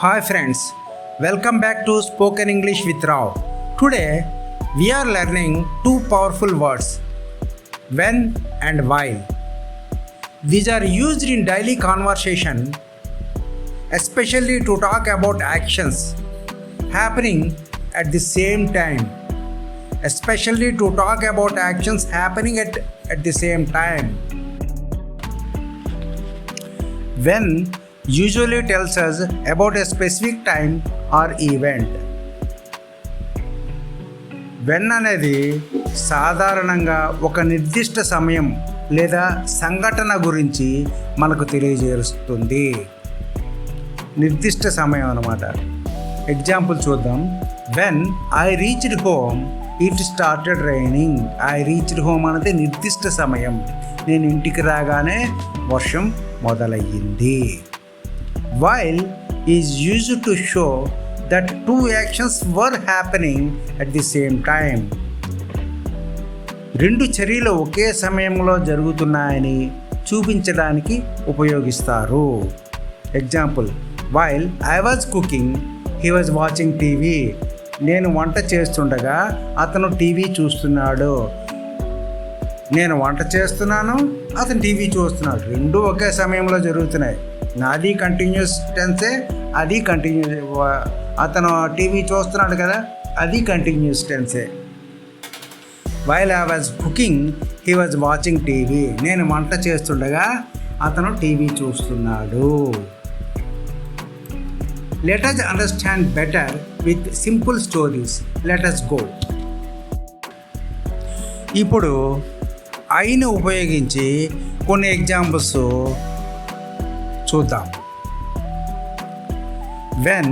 Hi friends, welcome back to Spoken English with Rao. Today we are learning two powerful words, when and while. These are used in daily conversation, especially to talk about actions happening at the same time. Especially to talk about actions happening at the same time. When usually tells us about a specific time or event. When అనేది సాధారణంగా ఒక నిర్దిష్ట సమయం లేదా సంఘటన గురించి మనకు తెలియజేస్తుంది. నిర్దిష్ట సమయం అన్నమాట. ఎగ్జాంపుల్ చూద్దాం. When I reached home it started raining. I reached home అనేది నిర్దిష్ట సమయం. నేను ఇంటికి రాగానే వర్షం మొదలయ్యింది. While is used to show that two actions were happening at the same time. రెండు చర్యలు ఒకే సమయంలో జరుగుతున్నాయని చూపించడానికి ఉపయోగిస్తారు. Example, while I was cooking he was watching TV. నేను వంట చేస్తుండగా అతను టీవీ చూస్తున్నాడు. నేను వంట చేస్తున్నాను, అతను టీవీ చూస్తున్నాడు. రెండు ఒకే సమయంలో జరుగుతున్నాయి. నాది కంటిన్యూస్ టెన్సే, అది అతను టీవీ చూస్తున్నాడు కదా, అది కంటిన్యూస్ టెన్సే. While I was cooking he was watching TV. నేను వంట చేస్తుండగా అతను టీవీ చూస్తున్నాడు. Let us understand better with simple stories. Let us go. ఇప్పుడు ఐని ఉపయోగించి కొన్ని ఎగ్జాంపుల్స్ చూద్దాం. When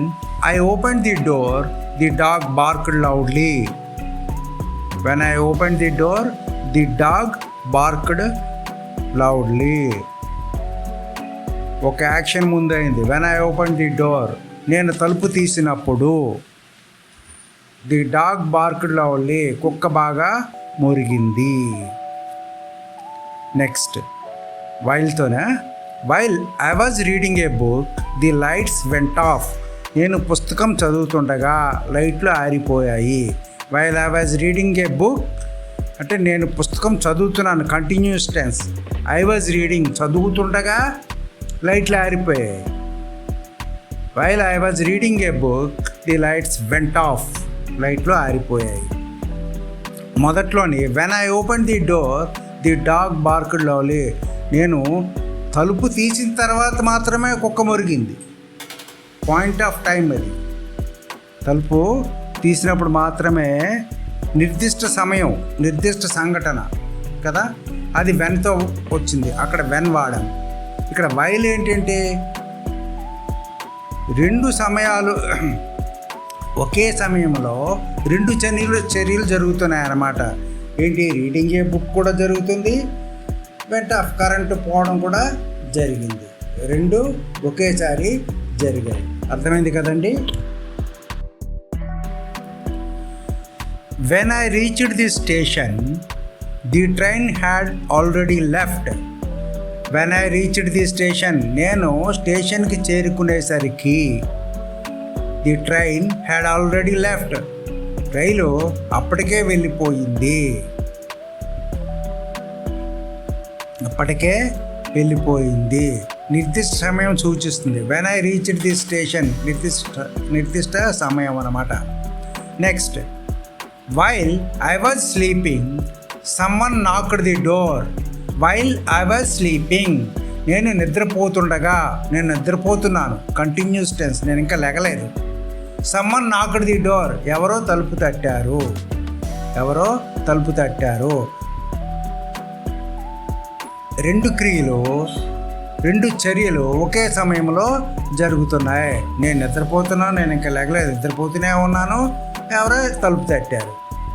I open the door the dog barked loudly. When I open the door the dog barked loudly. ఒక యాక్షన్ ముందైంది. When I open the door, నేను తలుపు తీసినప్పుడు. ది డాగ్ బార్క్డ్ లౌడ్లీ, కుక్క బాగా మురిగింది. నెక్స్ట్ వైల్తోనే. While I was reading a book the lights went off. నేను పుస్తకం చదువుతుండగా లైట్లు ఆరిపోయాయి. While I was reading a book అంటే నేను పుస్తకం చదువుతున్నాను, continuous tense. I was reading చదువుతుండగా లైట్లు ఆరిపోయాయి. While I was reading a book the lights went off, లైట్లు ఆరిపోయాయి. మొదట్లోని when I open the door the dog barked loudly, నేను తలుపు తీసిన తర్వాత మాత్రమే కుక్క మురిగింది. పాయింట్ ఆఫ్ టైం అది. తలుపు తీసినప్పుడు మాత్రమే, నిర్దిష్ట సమయం, నిర్దిష్ట సంఘటన కదా, అది వెన్తో వచ్చింది. అక్కడ వెన్ వాడాం. ఇక్కడ వైల్ ఏంటంటే రెండు సమయాలు ఒకే సమయంలో రెండు చర్యలు జరుగుతున్నాయి అన్నమాట. ఏంటి, రీడింగ్ ఏ బుక్ కూడా జరుగుతుంది, వెంట కరెంటు పోవడం కూడా జరిగింది. రెండు ఒకేసారి జరిగాయి. అర్థమైంది కదండి. When I reached the station the train had already left. When I reached the station, నేను స్టేషన్కి చేరుకునేసరికి the train had already left, రైలు అప్పటికే వెళ్ళిపోయింది. నిర్దిష్ట సమయం సూచిస్తుంది. When I reached the station, నిర్దిష్ట సమయం అన్నమాట. Next, while I was sleeping someone knocked the door. While I was sleeping, నేను నిద్రపోతున్నాను, కంటిన్యూస్ టెన్స్, నేను ఇంకా లెగలేదు. సమ్వన్ నాక్డ్ ది డోర్, ఎవరో తలుపు తట్టారు. రెండు చర్యలు ఒకే సమయంలో జరుగుతున్నాయి. నేను నిద్రపోతున్నాను, నేను ఇంకా లెగలేదు, నిద్రపోతూనే ఉన్నాను, ఎవరో తలుపు తట్టారు.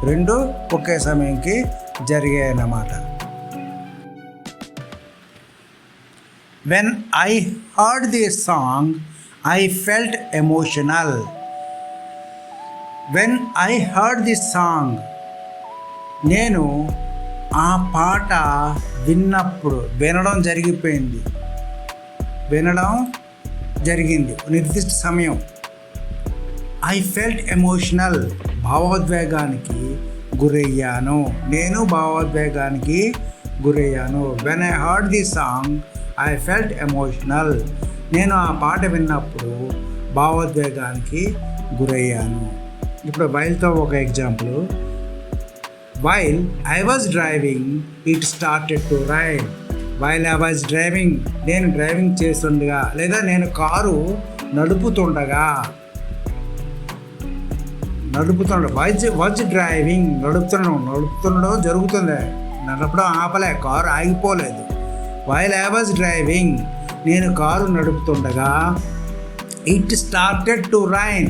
రెండు ఒకే సమయంకి జరిగాయి అన్నమాట. When I heard the song I felt emotional. When I heard the song, నేను ఆ పాట విన్నప్పుడు, వినడం జరిగిపోయింది. వినడం జరిగింది, నిర్దిష్ట సమయం. ఐ ఫెల్ట్ ఎమోషనల్, భావోద్వేగానికి గురయ్యాను. నేను భావోద్వేగానికి గురయ్యాను. When I heard the song I felt emotional, నేను ఆ పాట విన్నప్పుడు భావోద్వేగానికి గురయ్యాను. ఇప్పుడు వైల్తో ఒక example. While I was driving it started to rain. While I was driving, నేను డ్రైవింగ్ చేస్తుండగా లేదా నేను కారు నడుపుతుండగా వాజ్ డ్రైవింగ్, నడుపుతుండడం జరుగుతుంది, నడపడం ఆపలే, కారు ఆగిపోలేదు. వైల్ ఐ వాజ్ డ్రైవింగ్, నేను కారు నడుపుతుండగా ఇట్ స్టార్టెడ్ టు రైన్,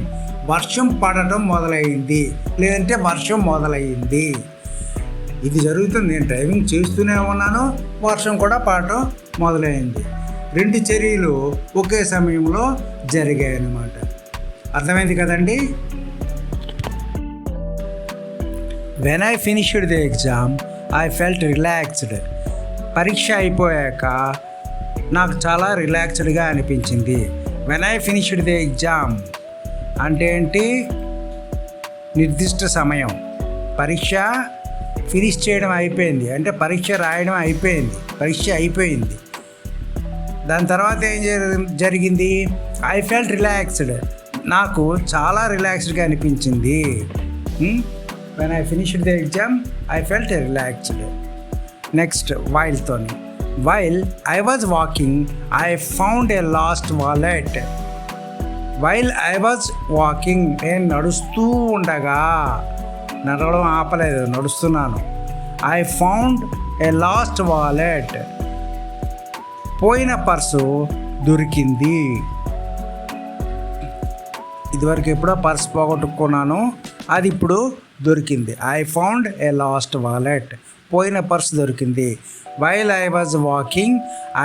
వర్షం పడటం మొదలైంది, లేదంటే వర్షం మొదలైంది. ఇది జరుగుతుంది, నేను డ్రైవింగ్ చేస్తూనే ఉన్నాను, వర్షం కూడా పడటం మొదలైంది. రెండు చర్యలు ఒకే సమయంలో జరిగాయి అన్నమాట. అర్థమైంది కదండి. When I finished the exam I felt relaxed. పరీక్ష అయిపోయాక నాకు చాలా రిలాక్స్డ్గా అనిపించింది. When I finished the exam అంటే ఏంటి? నిర్దిష్ట సమయం. పరీక్ష ఫినిష్ చేయడం అయిపోయింది అంటే పరీక్ష రాయడం అయిపోయింది, పరీక్ష అయిపోయింది. దాని తర్వాత ఏం జరిగింది? ఐ ఫెల్ట్ రిలాక్స్డ్, నాకు చాలా రిలాక్స్డ్గా అనిపించింది. When I finished the exam I felt relaxed. Next వైల్తోని. While I was walking I found a lost wallet. While I was walking, నేను నడుస్తూ ఉండగా, నడవడం ఆపలేదు, నడుస్తున్నాను. I found a lost wallet, పోయిన పర్సు దొరికింది. ఇదివరకు ఎప్పుడో పర్స్ పోగొట్టుకున్నాను, అది ఇప్పుడు దొరికింది. I found a lost wallet, పోయిన పర్స్ దొరికింది. While I was walking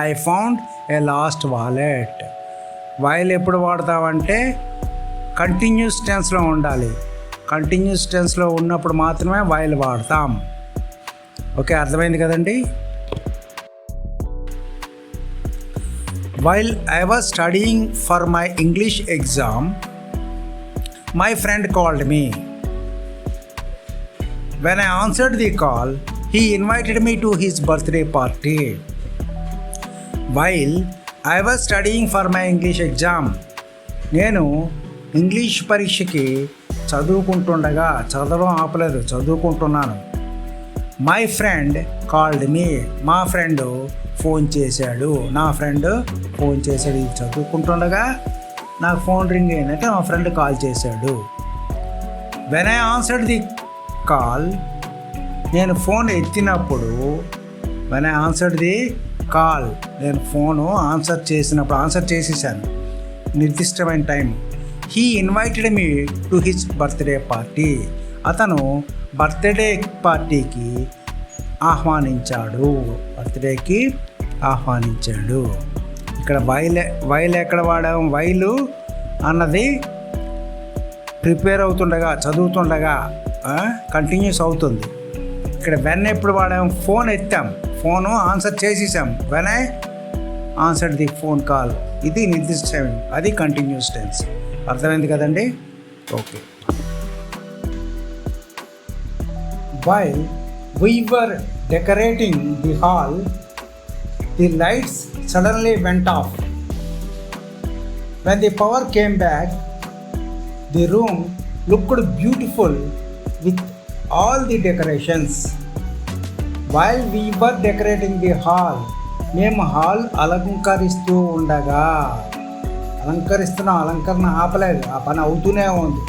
I found a lost wallet. While ఎప్పుడు వాడతామంటే కంటిన్యూస్ టెన్స్లో ఉండాలి. కంటిన్యూస్ టెన్స్లో ఉన్నప్పుడు మాత్రమే వైల్ వాడతాం. ఓకే, అర్థమైంది కదండి. While I was studying for my English exam my friend called me. When I answered the call he invited me to his birthday party. While I was studying for my English exam, నేను English పరీక్షకి చదువుకుంటుండగా, చదవడం ఆపలేదు, చదువుకుంటున్నాను. My friend called me, మా friend phone చేశాడు, నా friend phone చేశాడు. ఇది చదువుకుంటుండగా నాకు ఫోన్ రింగ్ అయిందంటే మా ఫ్రెండ్ కాల్ చేశాడు. When I answered the call, నేను ఫోన్ ఎత్తినప్పుడు, when I answered the call, నేను ఫోను ఆన్సర్ చేసేసాను నిర్దిష్టమైన time. He invited me to his birthday party, అతను బర్త్డే పార్టీకి ఆహ్వానించాడు, బర్త్డేకి ఆహ్వానించాడు. ఇక్కడ వైల్ ఎక్కడ వాడాం? వైలు అన్నది ప్రిపేర్ అవుతుండగా, చదువుతుండగా కంటిన్యూస్ అవుతుంది. ఇక్కడ వెన్ ఎప్పుడు వాడాం? ఫోన్ ఎత్తాం, ఫోను ఆన్సర్ చేసేసాం. When I answered the phone call, ఇది నిర్దిష్ట సమయం, అది కంటిన్యూస్ టెన్స్. అర్థమైంది కదండి. Okay. While we were decorating the hall, the lights suddenly went off. When the power came back, the room looked beautiful with all the decorations. While we were decorating the hall, మేము hall అలంకరిస్తూ ఉండగా, అలంకరణ ఆపలేదు, ఆ పని అవుతూనే ఉంది.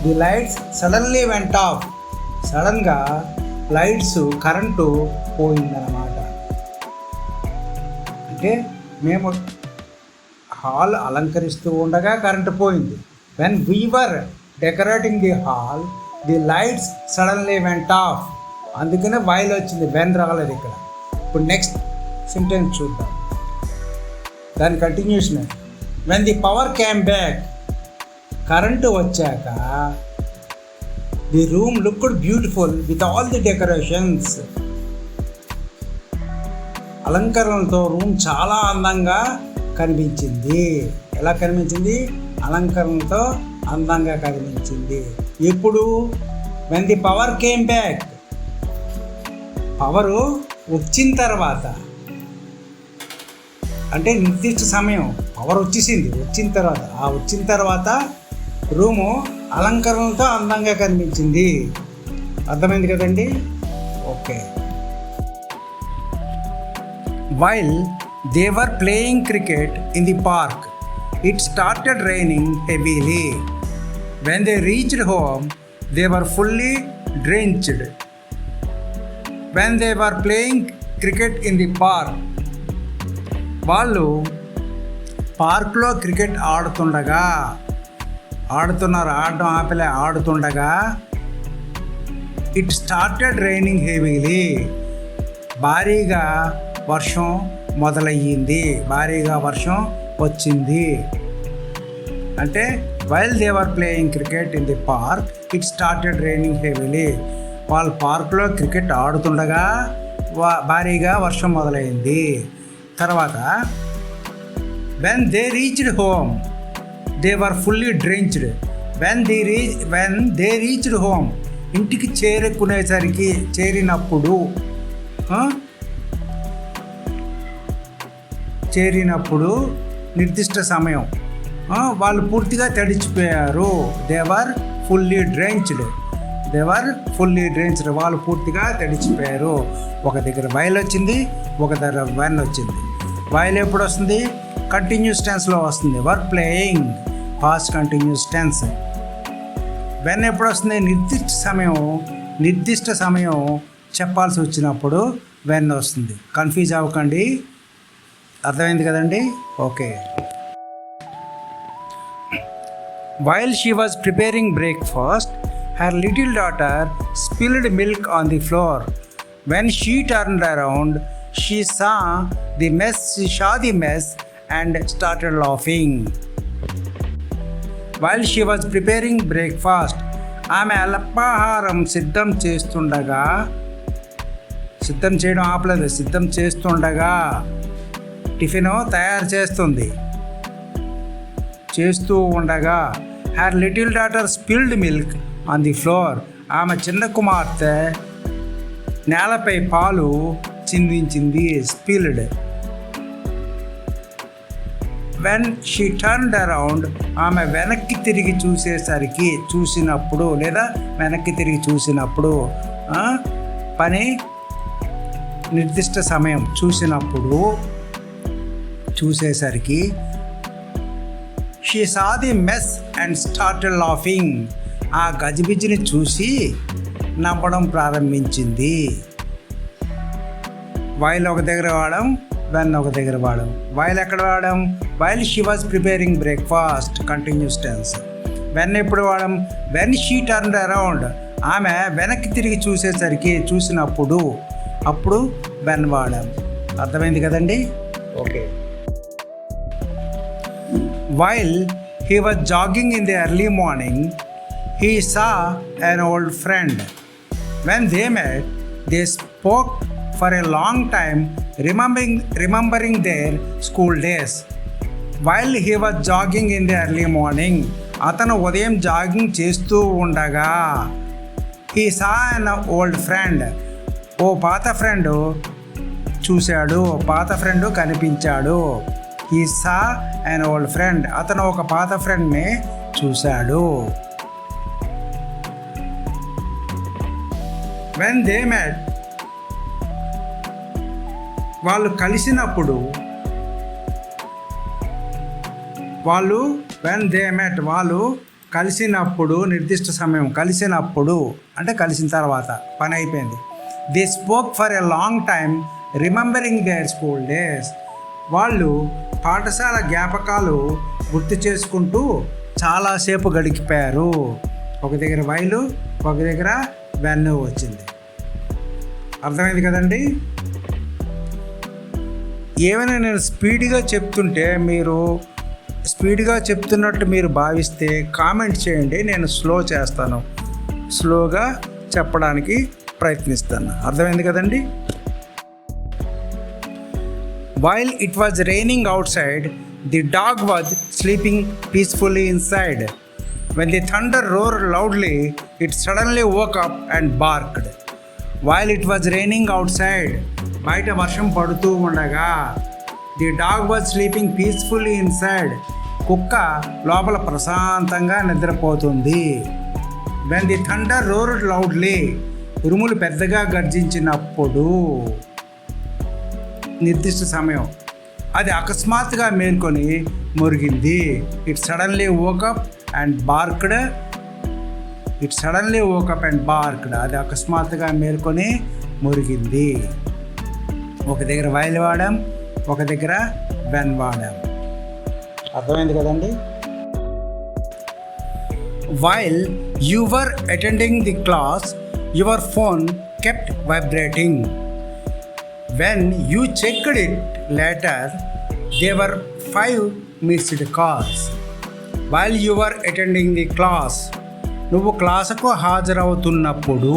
The lights suddenly went off, సడన్గా లైట్స్ కరెంటు పోయిందన్నమాట. అంటే మేము హాల్ అలంకరిస్తూ ఉండగా కరెంటు పోయింది. When we were decorating the hall the lights suddenly went off, అందుకనే వైల్ వచ్చింది, వెన్ రాలేదు ఇక్కడ. ఇప్పుడు నెక్స్ట్ సెంటెన్స్ చూద్దాం, దాని continuation. When the power came back, current వచ్చాక, the room looked beautiful with all the decorations, అలంకరణలతో రూమ్ చాలా అందంగా కనిపించింది. ఎలా కనిపించింది? అలంకరణతో అందంగా కనిపించింది. ఎప్పుడు? When the power came back. Power వచ్చిన తర్వాత, అంటే నిర్దిష్ట సమయం పవర్ వచ్చిన తర్వాత, వచ్చిన తర్వాత రూము అలంకరణతో అందంగా కనిపించింది. అర్థమైంది కదండి? Okay. While they were playing cricket in the park, it started raining heavily. When they reached home they were fully drenched. When they were playing cricket in the park, వాళ్ళు పార్క్లో క్రికెట్ ఆడటం ఆడుతుండగా it started raining heavily, భారీగా వర్షం మొదలయ్యింది, భారీగా వర్షం వచ్చింది. అంటే while they were playing cricket in the park it started raining heavily, వాళ్ళు పార్క్లో క్రికెట్ ఆడుతుండగా భారీగా వర్షం మొదలైంది. తర్వాత when they reached home they were fully drenched. When they reached home, ఇంటికి చేరినప్పుడు నిర్దిష్ట సమయం వాళ్ళు పూర్తిగా తడిచిపోయారు. They were fully drenched. వాళ్ళు పూర్తిగా తడిచిపోయారు. ఒక దగ్గర వైల్ వచ్చింది, ఒక దగ్గర వెన్ వచ్చింది. వైల్ ఎప్పుడు వస్తుంది? కంటిన్యూస్ టెన్స్లో వస్తుంది. Were playing, past continuous tense. When ఎప్పుడు వస్తుంది? నిర్దిష్ట సమయం చెప్పాల్సి వచ్చినప్పుడు వెన్ వస్తుంది. కన్ఫ్యూజ్ అవ్వకండి. అర్థమైంది కదండి? Okay. While she was preparing breakfast, her little daughter spilled milk on the floor. When she turned around, she saw the mess and started laughing. While she was preparing breakfast, ఆమె అల్పాహారం సిద్ధం చేస్తుండగా tiffin తయారు చేస్తూ ఉండగా her little daughter spilled milk on the floor. ఆమె చిన్న కుమార్తె నేలపై పాలు చిందించింది. Spilled. When she turned around, ఆమె వెనక్కి తిరిగి చూసినప్పుడు పని నిర్దిష్ట సమయం చూసేసరికి she saw the mess and started laughing, ఆ గజిబిజిని చూసి నవ్వడం ప్రారంభించింది. వైల్ ఒక దగ్గర వాడడం, వెన్ ఒక దగ్గర వాడడం. వైల్ ఎక్కడ వాడడం? While she was preparing breakfast, continuous tense. When ఎప్పుడు వాడడం? వెన్ షీ టర్న్డ్ అరౌండ్, ఆమె వెనక్కి తిరిగి చూసినప్పుడు అప్పుడు వెన్ వాడడం. అర్థమైంది కదండి? Okay. While he was jogging in the early morning, he saw an old friend. When they met, they spoke for a long time, remembering their school days. While he was jogging in the early morning, అతను ఉదయం jogging చేస్తూ ఉండగా he saw an old friend, ఓ పాత friend కనిపించాడు. he saw an old friend, అతను ఒక పాత ఫ్రెండ్ని చూశాడు. When they met, వాళ్ళు కలిసినప్పుడు నిర్దిష్ట సమయం కలిసినప్పుడు అంటే కలిసిన తర్వాత పని అయిపోయింది. They spoke for a long time remembering there school days, వాళ్ళు పాఠశాల జ్ఞాపకాలు గుర్తు చేసుకుంటూ చాలాసేపు గడిచిపోయారు. ఒక దగ్గర వైలు, ఒక దగ్గర వెన్ను వచ్చింది. అర్థమైంది కదండి? ఏమైనా నేను స్పీడ్గా చెప్తున్నట్టు మీరు భావిస్తే కామెంట్ చేయండి, నేను స్లోగా చెప్పడానికి ప్రయత్నిస్తాను. అర్థమైంది కదండి? While it was raining outside, The dog was sleeping peacefully inside. When the thunder roared loudly, it suddenly woke up and barked. While it was raining outside, బయట వర్షం పడుతూ ఉండగా, the dog was sleeping peacefully inside. కుక్క లోపల ప్రశాంతంగా నిద్రపోతుంది. When the thunder roared loudly, ఉరుములు పెద్దగా గర్జించినప్పుడు, నిర్దిష్ట సమయం, అది అకస్మాత్తుగా మేల్కొని మురిగింది. It suddenly woke up and barked. అది అకస్మాత్తుగా మేల్కొని మురిగింది. ఒక దగ్గర వైల్ వాడాం, ఒక దగ్గర వెన్ వాడాం. అర్థమైంది కదండి. While you were attending the class, your phone kept vibrating. When you checked it later, there were 5 missed calls. While you were attending the class, నువ్వు క్లాసుకు హాజరవుతున్నప్పుడు,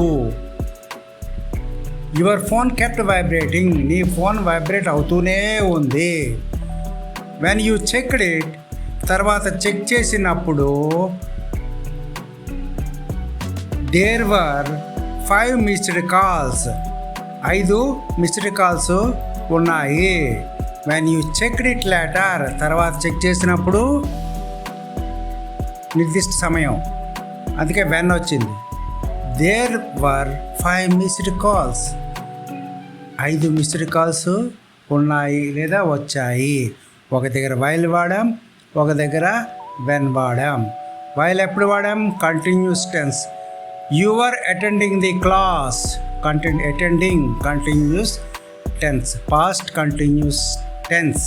యువర్ ఫోన్ కెప్ట్ వైబ్రేటింగ్, నీ phone vibrate అవుతూనే ఉంది. When you checked it, తర్వాత check చేసినప్పుడు, there were 5 missed calls, 5 missed calls ఉన్నాయి. When you checked it later, తర్వాత చెక్ చేసినప్పుడు, నిర్దిష్ట సమయం, అందుకే వెన్ వచ్చింది. There were 5 missed calls, 5 missed calls ఉన్నాయి లేదా వచ్చాయి. ఒక దగ్గర వైల్ వాడాం, ఒక దగ్గర వెన్ వాడాం. వైల్ ఎప్పుడు వాడాం? Continuous tense. You are attending the class, attending continuous tense, past continuous tense.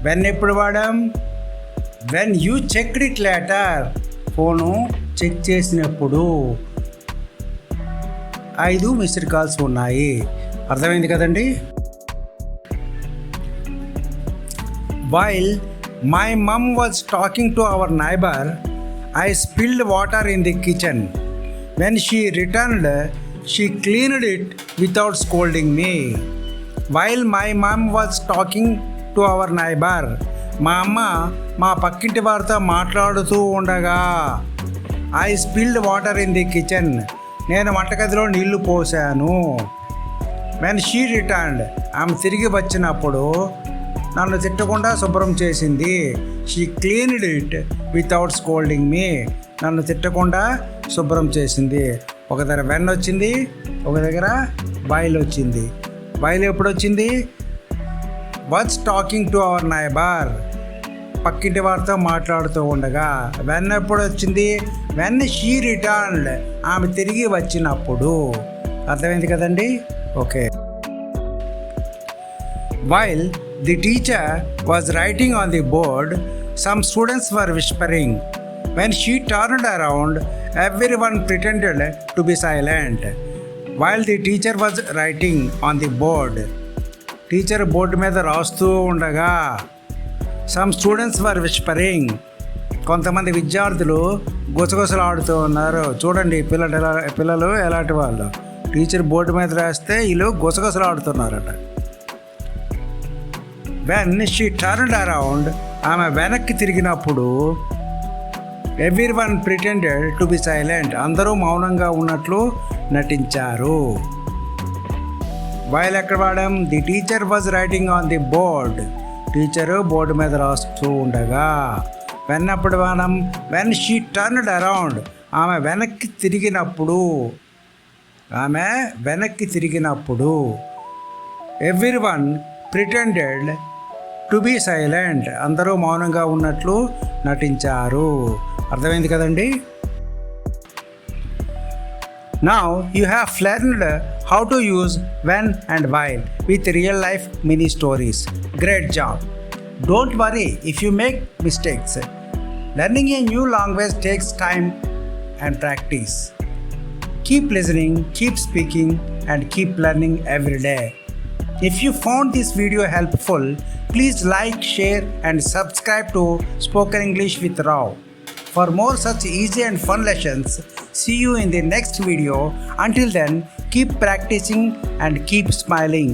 When ఎప్పుడు వాడాం? When you checked it later, phone check చేసినప్పుడు 5 మిస్డ్ కాల్స్ ఉన్నాయి. అర్థమైంది కదండి. While my mum was talking to our neighbour, I spilled water in the kitchen. When she returned, she cleaned it without scolding me. While my mom was talking to our neighbor, మా అమ్మ మా పక్కింటి వారితో మాట్లాడుతూ ఉండగా, I spilled water in the kitchen, నేను వంటగదిలో నీళ్లు పోసాను. When she returned, ఆమె తిరిగి వచ్చినప్పుడు నన్ను తిట్టకుండా శుభ్రం చేసింది. She cleaned it without scolding me, నన్ను తిట్టకుండా శుభ్రం చేసింది. ఒక దగ్గర వెన్ వచ్చింది, ఒక దగ్గర వైల్ వచ్చింది. వైల్ ఎప్పుడు వచ్చింది? Was talking to our neighbour, పక్కింటి వారితో మాట్లాడుతూ ఉండగా. వెన్ ఎప్పుడు వచ్చింది? వెన్ షీ రిటర్న్డ్, ఆమె తిరిగి వచ్చినప్పుడు. అర్థమైంది కదండి. Okay. While the teacher was writing on the board, some students were whispering. When she turned around, everyone pretended to be silent. While the teacher was writing on the board, teacher board మీద రాస్తూ ఉండగా, some students were whispering, కొంతమంది విద్యార్థులు గుసగుసలాడుతూ ఉన్నారు. చూడండి పిల్లలు ఎలాంటి వాళ్ళు. టీచర్ బోర్డు మీద రాస్తే వీళ్ళు గుసగుసలాడుతున్నారట. When she turned around, ఆమె వెనక్కి తిరిగినప్పుడు, everyone pretended to be silent, అందరూ మౌనంగా ఉన్నట్లు నటించారు. వైల్ ఎక్కడ వాడాం? The teacher was writing on the board, teacher board మీద రాస్తూ ఉండగా. వెన్ అప్పుడు వాడాం? వెన్ షీ టర్న్డ్ అరౌండ్, ఆమె వెనక్కి తిరిగినప్పుడు. Everyone pretended to be silent, అందరూ మౌనంగా ఉన్నట్లు నటించారు. అర్థమైంది కదండి. Now you have learned how to use when and while with real life mini stories. Great job. Don't worry if you make mistakes. Learning a new language takes time and practice. Keep listening, keep speaking, and keep learning every day. If you found this video helpful, please like, share, and subscribe to Spoken English with Rao. For more such easy and fun lessons, see you in the next video. Until then, keep practicing and keep smiling.